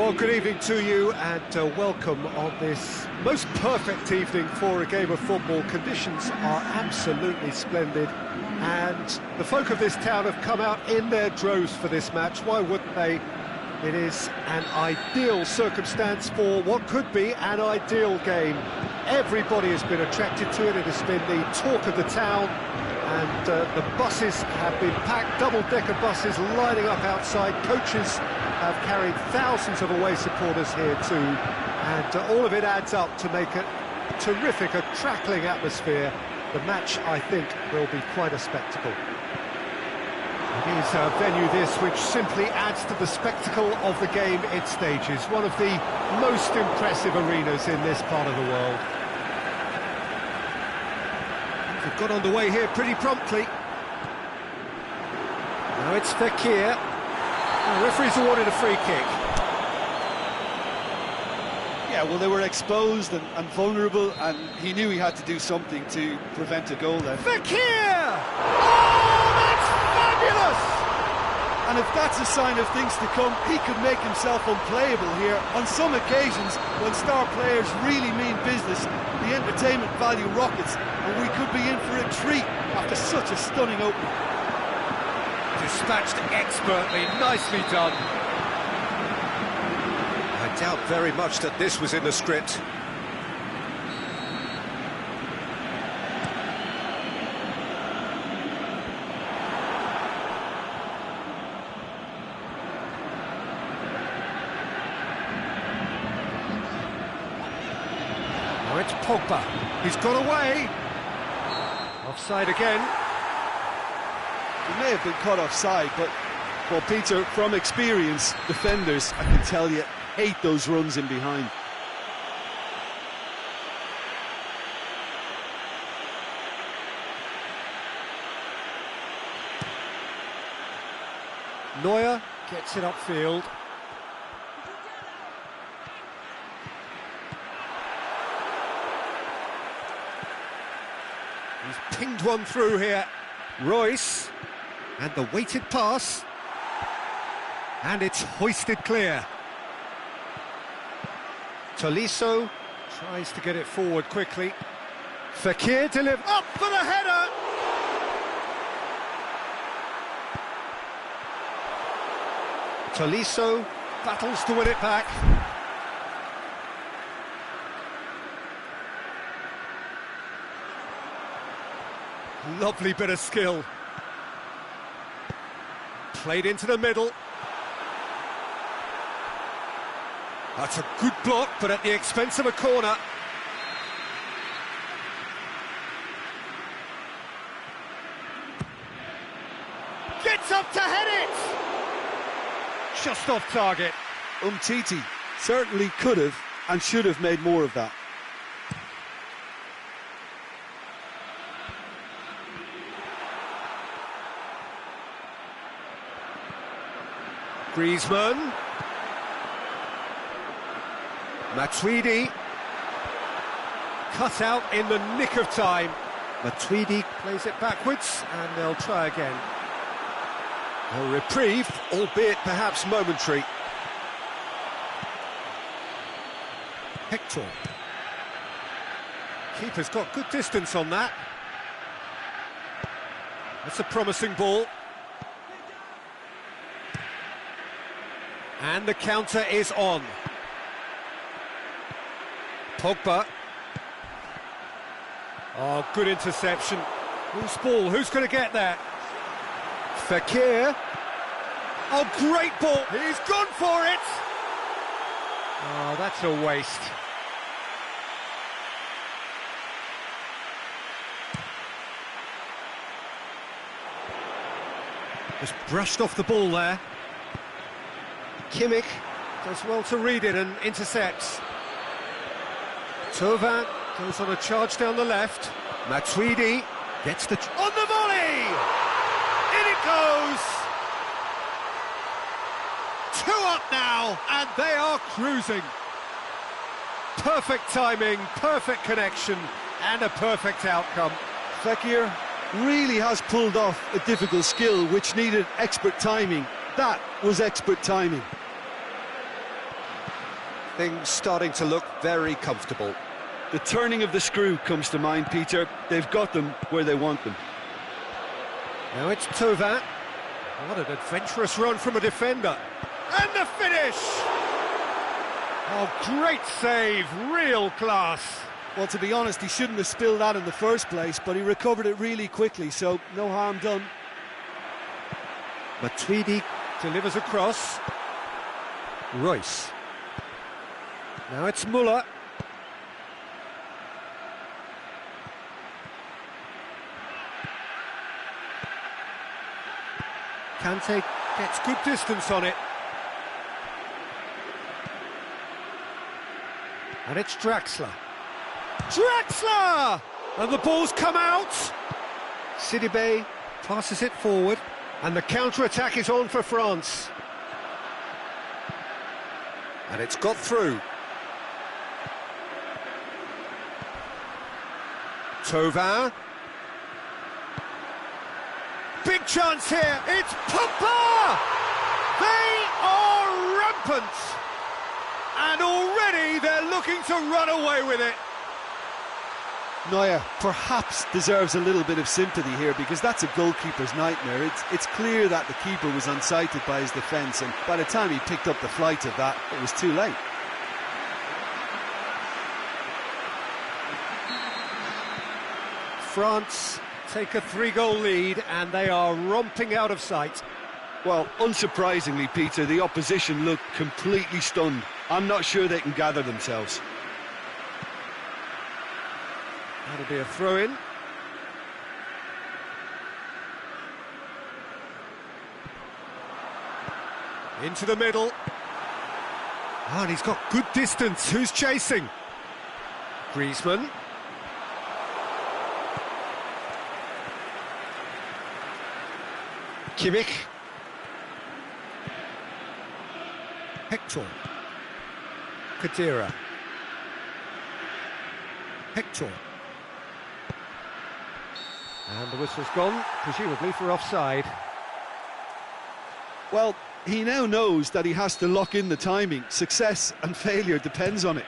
Well, good evening to you and welcome on this most perfect evening for a game of football. Conditions are absolutely splendid and the folk of this town have come out in their droves for this match. Why wouldn't they? It is an ideal circumstance for what could be an ideal game. Everybody has been attracted to it. It has been the talk of the town, and the buses have been packed, double-decker buses lining up outside. Coaches have carried thousands of away supporters here too, and all of it adds up to make a terrific, a crackling atmosphere. The match, I think, will be quite a spectacle. It is a venue this which simply adds to the spectacle of the game it stages. One of the most impressive arenas in this part of the world. They've got underway here pretty promptly. Now it's Fekir. The referee's awarded a free kick. Yeah, well, they were exposed and vulnerable, and he knew he had to do something to prevent a goal then. Fekir! Oh, that's fabulous! And if that's a sign of things to come, he could make himself unplayable here. On some occasions, when star players really mean business, the entertainment value rockets, and we could be in for a treat after such a stunning opening. Dispatched expertly, nicely done. I doubt very much that this was in the script. Now it's Pogba. He's got away. Offside again. He may have been caught offside, but, well, Peter, from experience, defenders, I can tell you, hate those runs in behind. Neuer gets it upfield. He's pinged one through here. Royce, and the weighted pass, and it's hoisted clear. Tolisso tries to get it forward quickly. Fekir delivers up for the header. Tolisso battles to win it back. Lovely bit of skill. Played into the middle. That's a good block, but at the expense of a corner. Gets up to head it! Just off target. Umtiti certainly could have and should have made more of that. Griezmann. Matuidi. Cut out in the nick of time. Matuidi plays it backwards and they'll try again. A reprieve, albeit perhaps momentary. Hector. Keeper's got good distance on that. That's a promising ball. And the counter is on. Pogba. Oh, good interception. Who's ball? Who's going to get that? Fekir. Oh, great ball. He's gone for it. Oh, that's a waste. Just brushed off the ball there. Kimmich does well to read it and intercepts. Thauvin goes on a charge down the left. Matuidi gets the... on the volley! In it goes! 2 up now, and they are cruising. Perfect timing, perfect connection, and a perfect outcome. Fekir really has pulled off a difficult skill which needed expert timing. That was expert timing. Things starting to look very comfortable. The turning of the screw comes to mind, Peter. They've got them where they want them. Now it's Thauvin. What an adventurous run from a defender. And the finish! Oh, great save, real class. Well, to be honest, he shouldn't have spilled that in the first place, but he recovered it really quickly, so no harm done. Matuidi delivers across. Royce. Now it's Muller. Kante gets good distance on it. And it's Draxler. Draxler! And the ball's come out. Sidibe passes it forward. And the counter-attack is on for France. And it's got through. Thauvin. Big chance here, it's Pogba! They are rampant! And already they're looking to run away with it. Neuer perhaps deserves a little bit of sympathy here, because that's a goalkeeper's nightmare. It's clear that the keeper was unsighted by his defence, and by the time he picked up the flight of that, it was too late. France take a 3-goal lead and they are romping out of sight. Well, unsurprisingly, Peter, the opposition look completely stunned. I'm not sure they can gather themselves. That'll be a throw-in. Into the middle. Oh, and he's got good distance. Who's chasing? Griezmann. Kimmich. Hector. Kadira. Hector. And the whistle's gone, presumably for offside. Well, he now knows that he has to lock in the timing. Success and failure depends on it.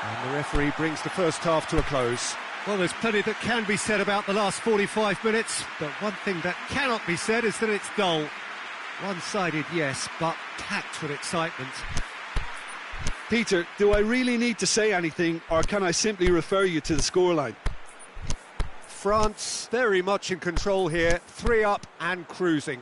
And the referee brings the first half to a close. Well, there's plenty that can be said about the last 45 minutes, but one thing that cannot be said is that it's dull. One-sided, yes, but packed with excitement. Peter, do I really need to say anything, or can I simply refer you to the scoreline? France very much in control here, 3 up and cruising.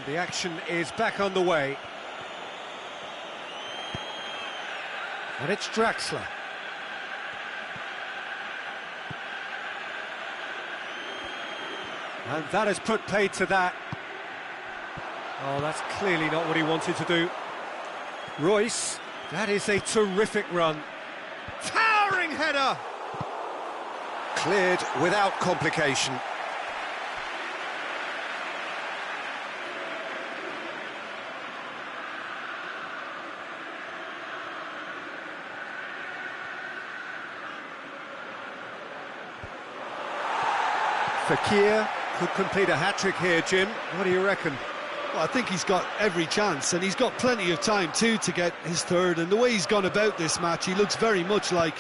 The action is back underway. And it's Draxler. And that has put paid to that. Oh, that's clearly not what he wanted to do. Royce, that is a terrific run. Towering header! Cleared without complication. Fekir could complete a hat-trick here, Jim. What do you reckon? Well, I think he's got every chance, and he's got plenty of time too to get his third. And the way he's gone about this match, he looks very much like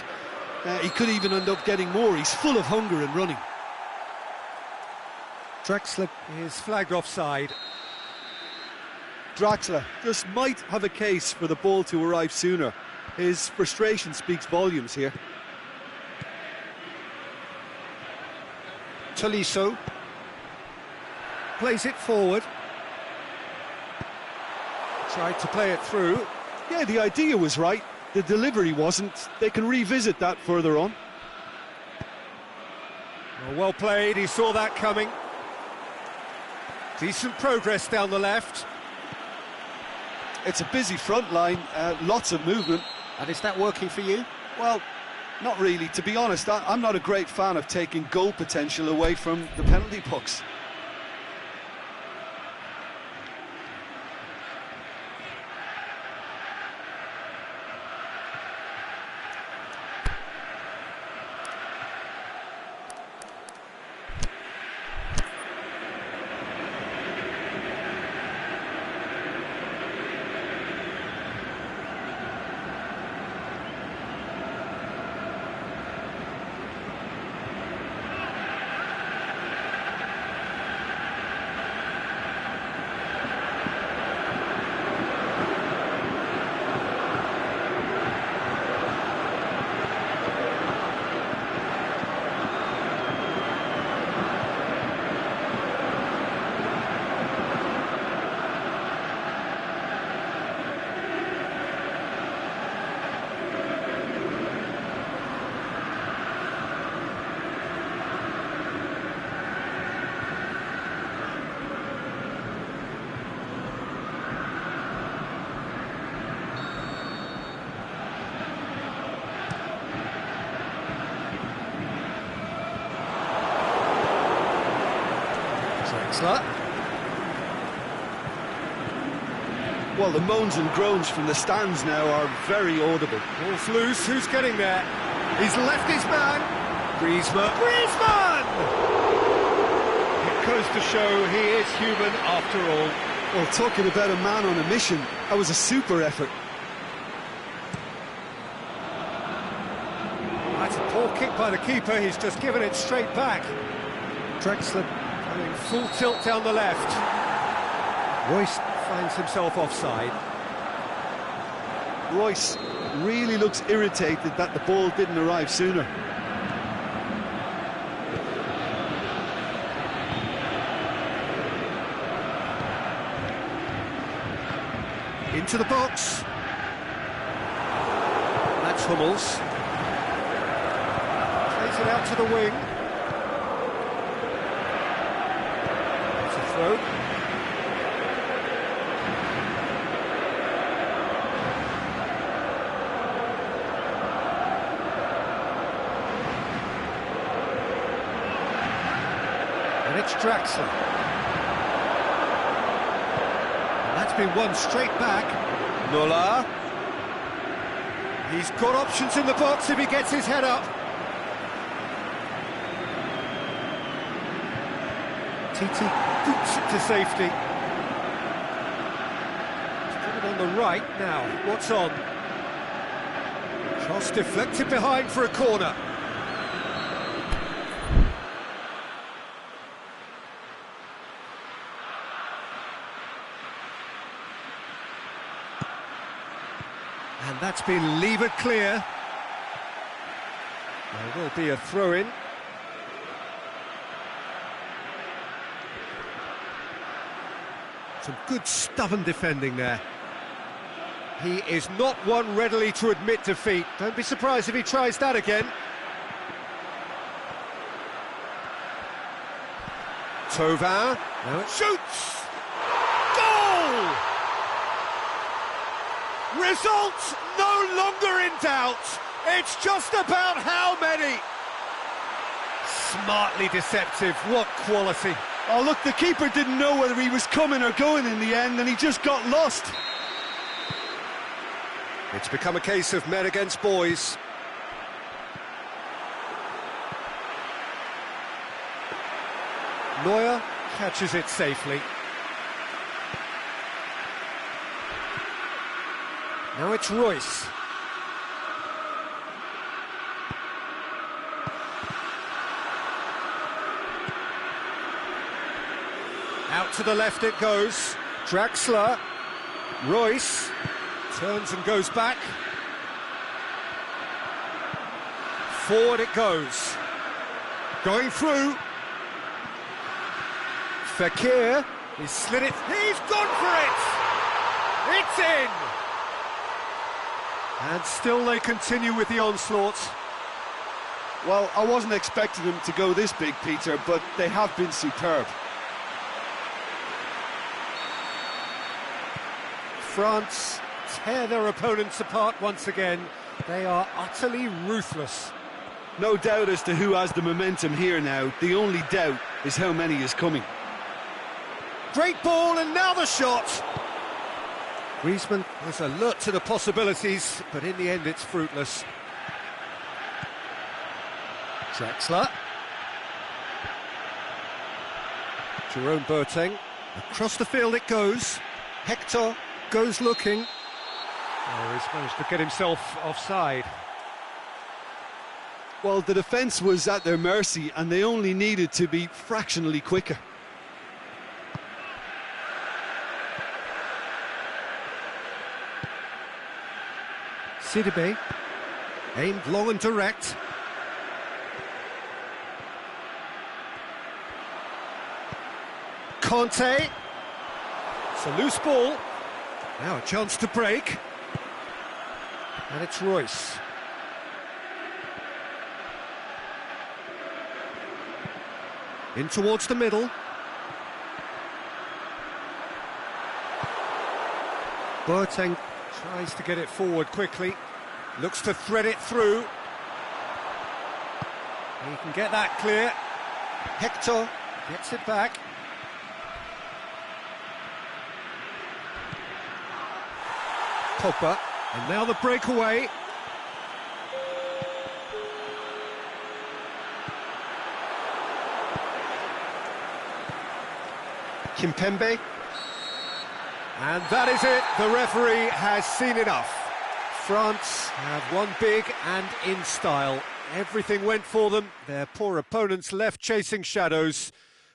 he could even end up getting more. He's full of hunger and running. Draxler is flagged offside. Draxler just might have a case for the ball to arrive sooner. His frustration speaks volumes here. Tolisso plays it forward. Tried to play it through. Yeah, the idea was right. The delivery wasn't. They can revisit that further on. Well played, he saw that coming. Decent progress down the left. It's a busy front line, lots of movement. And is that working for you? Well, not really. To be honest, I'm not a great fan of taking goal potential away from the penalty box. Well, the moans and groans from the stands now are very audible. Ball's loose, who's getting there? He's left his man. Griezmann! Griezmann! It goes to show he is human after all. Well, talking about a man on a mission, that was a super effort. That's a poor kick by the keeper, he's just given it straight back. Draxler going full tilt down the left. Royce finds himself offside. Royce really looks irritated that the ball didn't arrive sooner. Into the box. That's Hummels. Plays it out to the wing. It's a throw. And it's Draxler. That's been won straight back. Muller. He's got options in the box if he gets his head up. Titi boots it to safety. He's got it on the right now. What's on? Cross deflected behind for a corner. And that's been levered clear. There will be a throw-in. Some good stubborn defending there. He is not one readily to admit defeat. Don't be surprised if he tries that again. Tovin, now it shoots! Goal! Results no longer in doubt. It's just about how many. Smartly deceptive, what quality. Oh look, the keeper didn't know whether he was coming or going in the end, and he just got lost. It's become a case of men against boys. Neuer catches it safely. Now it's Royce. Out to the left it goes. Draxler. Royce turns and goes back. Forward it goes. Going through. Fekir. He's slid it. He's gone for it! It's in! And still they continue with the onslaught. Well, I wasn't expecting them to go this big, Peter, but they have been superb. France tear their opponents apart once again. They are utterly ruthless. No doubt as to who has the momentum here now. The only doubt is how many is coming. Great ball, and now the shot. Griezmann is alert to the possibilities, but in the end it's fruitless. Draxler. Jerome Boateng. Across the field it goes. Hector goes looking. Oh, he's managed to get himself offside. Well, the defence was at their mercy, and they only needed to be fractionally quicker. Sidibe, aimed long and direct. Conte. It's a loose ball. Now a chance to break. And it's Royce. In towards the middle. Boateng tries to get it forward quickly. Looks to thread it through. He can get that clear. Hector gets it back. Pogba, and now the breakaway. Kimpembe. And that is it, the referee has seen enough. France have won big and in style. Everything went for them, their poor opponents left chasing shadows.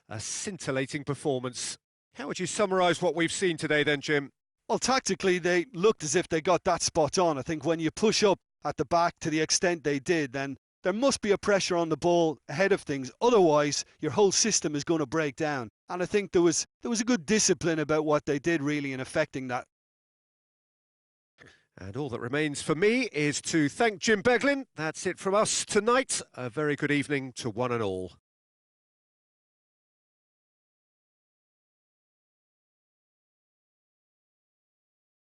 A scintillating performance. How would you summarise what we've seen today then, Jim? Well, tactically, they looked as if they got that spot on. I think when you push up at the back to the extent they did, then there must be a pressure on the ball ahead of things. Otherwise, your whole system is going to break down. And I think there was a good discipline about what they did, really, in affecting that. And all that remains for me is to thank Jim Beglin. That's it from us tonight. A very good evening to one and all.